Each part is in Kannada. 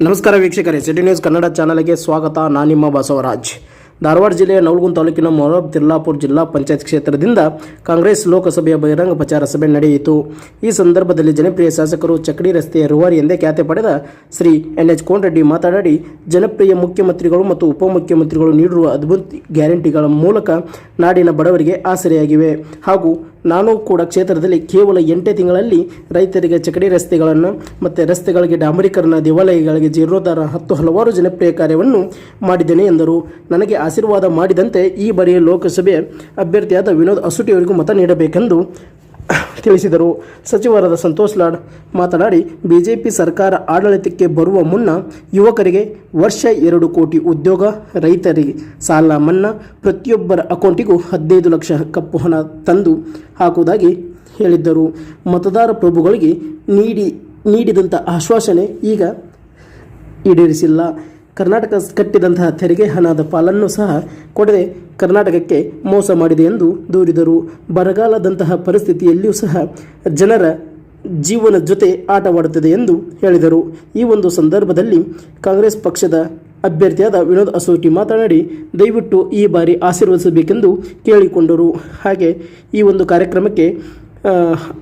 ನಮಸ್ಕಾರ ವೀಕ್ಷಕರೇ, ಸಿಟಿ ನ್ಯೂಸ್ ಕನ್ನಡ ಚಾನಲ್ಗೆ ಸ್ವಾಗತ. ನಾನು ನಿಮ್ಮ ಬಸವರಾಜ್. ಧಾರವಾಡ ಜಿಲ್ಲೆಯ ನವಲಗುಂದ ತಾಲೂಕಿನ ಮೊರಬ್ ತಿರ್ಲಾಪುರ ಜಿಲ್ಲಾ ಪಂಚಾಯತ್ ಕ್ಷೇತ್ರದಿಂದ ಕಾಂಗ್ರೆಸ್ ಲೋಕಸಭೆಯ ಬಹಿರಂಗ ಪ್ರಚಾರ ಸಭೆ ನಡೆಯಿತು. ಈ ಸಂದರ್ಭದಲ್ಲಿ ಜನಪ್ರಿಯ ಶಾಸಕರು ಚಕಡಿ ರಸ್ತೆಯ ರೂವಾರಿ ಎಂದೇ ಖ್ಯಾತಿ ಪಡೆದ ಶ್ರೀ ಎನ್.ಎಚ್. ಕೋನರೆಡ್ಡಿ ಮಾತನಾಡಿ, ಜನಪ್ರಿಯ ಮುಖ್ಯಮಂತ್ರಿಗಳು ಮತ್ತು ಉಪಮುಖ್ಯಮಂತ್ರಿಗಳು ನೀಡಿರುವ ಅದ್ಭುತ ಗ್ಯಾರಂಟಿಗಳ ಮೂಲಕ ನಾಡಿನ ಬಡವರಿಗೆ ಆಸರೆಯಾಗಿವೆ. ಹಾಗೂ ನಾನು ಕೂಡ ಕ್ಷೇತ್ರದಲ್ಲಿ ಕೇವಲ 8 ತಿಂಗಳಲ್ಲಿ ರೈತರಿಗೆ ಚಕಡಿ ರಸ್ತೆಗಳನ್ನು ಮತ್ತು ರಸ್ತೆಗಳಿಗೆ ಡಾಂಬರೀಕರಣ, ದೇವಾಲಯಗಳಿಗೆ ಜೀರ್ಣೋದ್ಧಾರ ಹಲವಾರು ಜನಪ್ರಿಯ ಕಾರ್ಯವನ್ನು ಮಾಡಿದ್ದೇನೆ ಎಂದರು. ನನಗೆ ಆಶೀರ್ವಾದ ಮಾಡಿದಂತೆ ಈ ಬಾರಿಯ ಲೋಕಸಭೆ ಅಭ್ಯರ್ಥಿಯಾದ ವಿನೋದ್ ಅಸೂಟಿಯವರಿಗೂ ಮತ ನೀಡಬೇಕೆಂದು ತಿಳಿಸಿದರು. ಸಚಿವರಾದ ಸಂತೋಷ್ ಲಾಡ್ ಮಾತನಾಡಿ, ಬಿಜೆಪಿ ಸರ್ಕಾರ ಆಡಳಿತಕ್ಕೆ ಬರುವ ಮುನ್ನ ಯುವಕರಿಗೆ ವರ್ಷ 2 ಕೋಟಿ ಉದ್ಯೋಗ, ರೈತರಿಗೆ ಸಾಲ ಮನ್ನಾ, ಪ್ರತಿಯೊಬ್ಬರ ಅಕೌಂಟಿಗೂ 15 ಲಕ್ಷ ಕಪ್ಪು ಹಣ ತಂದು ಹಾಕುವುದಾಗಿ ಹೇಳಿದ್ದರು. ಮತದಾರ ಪ್ರಭುಗಳಿಗೆ ನೀಡಿದಂಥ ಆಶ್ವಾಸನೆ ಈಗ ಈಡೇರಿಸಿಲ್ಲ. ಕರ್ನಾಟಕ ಕಟ್ಟಿದಂತಹ ತೆರಿಗೆ ಹಣದ ಪಾಲನ್ನು ಸಹ ಕೊಡದೆ ಕರ್ನಾಟಕಕ್ಕೆ ಮೋಸ ಮಾಡಿದೆ ಎಂದು ದೂರಿದರು. ಬರಗಾಲದಂತಹ ಪರಿಸ್ಥಿತಿಯಲ್ಲಿಯೂ ಸಹ ಜನರ ಜೀವನ ಜೊತೆ ಆಟವಾಡುತ್ತದೆ ಎಂದು ಹೇಳಿದರು. ಈ ಒಂದು ಸಂದರ್ಭದಲ್ಲಿ ಕಾಂಗ್ರೆಸ್ ಪಕ್ಷದ ಅಭ್ಯರ್ಥಿಯಾದ ವಿನೋದ್ ಅಸೂಟಿ ಮಾತನಾಡಿ, ದಯವಿಟ್ಟು ಈ ಬಾರಿ ಆಶೀರ್ವದಿಸಬೇಕೆಂದು ಕೇಳಿಕೊಂಡರು. ಹಾಗೆ ಈ ಒಂದು ಕಾರ್ಯಕ್ರಮಕ್ಕೆ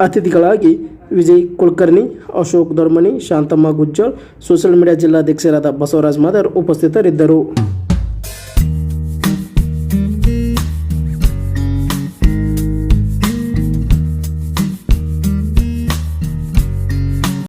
ಅತಿಥಿಗಳಾಗಿ ವಿಜಯ್ ಕುಲಕರ್ಣಿ, ಅಶೋಕ್ ದೊರ್ಮನಿ, ಶಾಂತಮ್ಮ ಗುಜ್ಜಾಳ್, ಸೋಷಿಯಲ್ ಮೀಡಿಯಾ ಜಿಲ್ಲಾಧ್ಯಕ್ಷರಾದ ಬಸವರಾಜ್ ಮಾದರ್ ಉಪಸ್ಥಿತರಿದ್ದರು.